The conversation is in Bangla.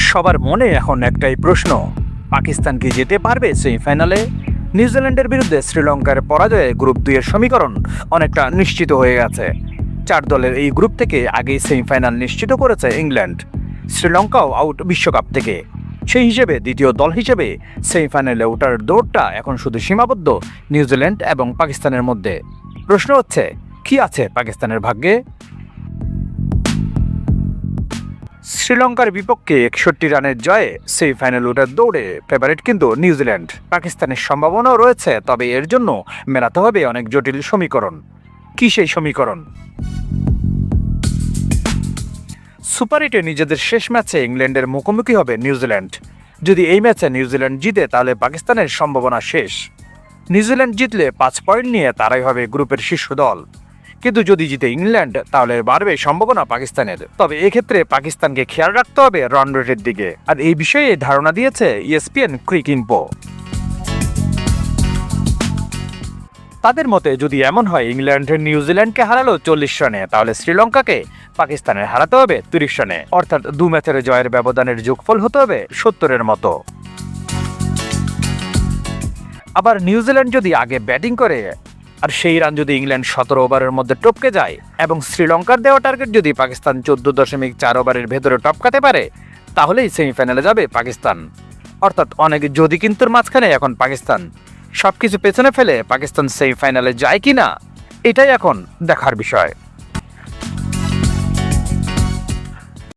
সবার মনে এখন একটাই প্রশ্ন, পাকিস্তান কি যেতে পারবে সেমিফাইনালে? নিউজিল্যান্ডের বিরুদ্ধে শ্রীলঙ্কার পরাজয়ে গ্রুপ 2 এর সমীকরণ অনেকটা নিশ্চিত হয়ে গেছে। 4 দলের এই গ্রুপ থেকে আগেই সেমিফাইনাল নিশ্চিত করেছে ইংল্যান্ড। শ্রীলঙ্কাও আউট বিশ্বকাপ থেকে। সেই হিসেবে দ্বিতীয় দল হিসেবে সেমিফাইনালে ওঠার দৌড়টা এখন শুধু সীমাবদ্ধ নিউজিল্যান্ড এবং পাকিস্তানের মধ্যে। প্রশ্ন হচ্ছে, কি আছে পাকিস্তানের ভাগ্যে? শ্রীলঙ্কার বিপক্ষে 61 রানের জয়ে সেমিফাইনাল ওঠার দৌড়ে ফেভারিট কিন্তু নিউজিল্যান্ড। পাকিস্তানের সম্ভাবনাও রয়েছে, তবে এর জন্য মেলাতে হবে অনেক জটিল সমীকরণ। কি সেই সমীকরণ? সুপার 8-এ নিজেদের শেষ ম্যাচে ইংল্যান্ডের মুখোমুখি হবে নিউজিল্যান্ড। যদি এই ম্যাচে নিউজিল্যান্ড জিতে তাহলে পাকিস্তানের সম্ভাবনা শেষ। নিউজিল্যান্ড জিতলে 5 পয়েন্ট নিয়ে তারাই হবে গ্রুপের শীর্ষ দল। কিন্তু যদি জিতে ইংল্যান্ড তাহলে বাড়বে সম্ভাবনা পাকিস্তানের। তবে এক্ষেত্রে পাকিস্তানকে খেয়াল রাখতে হবে রান রেটের দিকে, আর এই বিষয়ে ধারণা দিয়েছে ESPN ক্রিক ইনফো। তাদের মতে যদি এমন হয় ইংল্যান্ড নিউজিল্যান্ডকে হারালো 40 রানে, তাহলে শ্রীলঙ্কাকে পাকিস্তানের হারাতে হবে 30 রানে, অর্থাৎ 2 ম্যাচের জয়ের ব্যবধানের যোগফল হতে হবে 70-এর মতো। আবার নিউজিল্যান্ড যদি আগে ব্যাটিং করে আর সেই রান যদি ইংল্যান্ড 17 ওভারের মধ্যে টপকে যায় এবং শ্রীলঙ্কার দেওয়া টার্গেট যদি পাকিস্তান 14.4 ওভারের ভেতরে টপকাতে পারে, তাহলেই সেমিফাইনালে যাবে পাকিস্তান। অর্থাৎ অনেক যদি কিন্তুর মাঝখানে এখন পাকিস্তান। সবকিছু পেছনে ফেলে পাকিস্তান সেমিফাইনালে যায় কিনা, এটাই এখন দেখার বিষয়।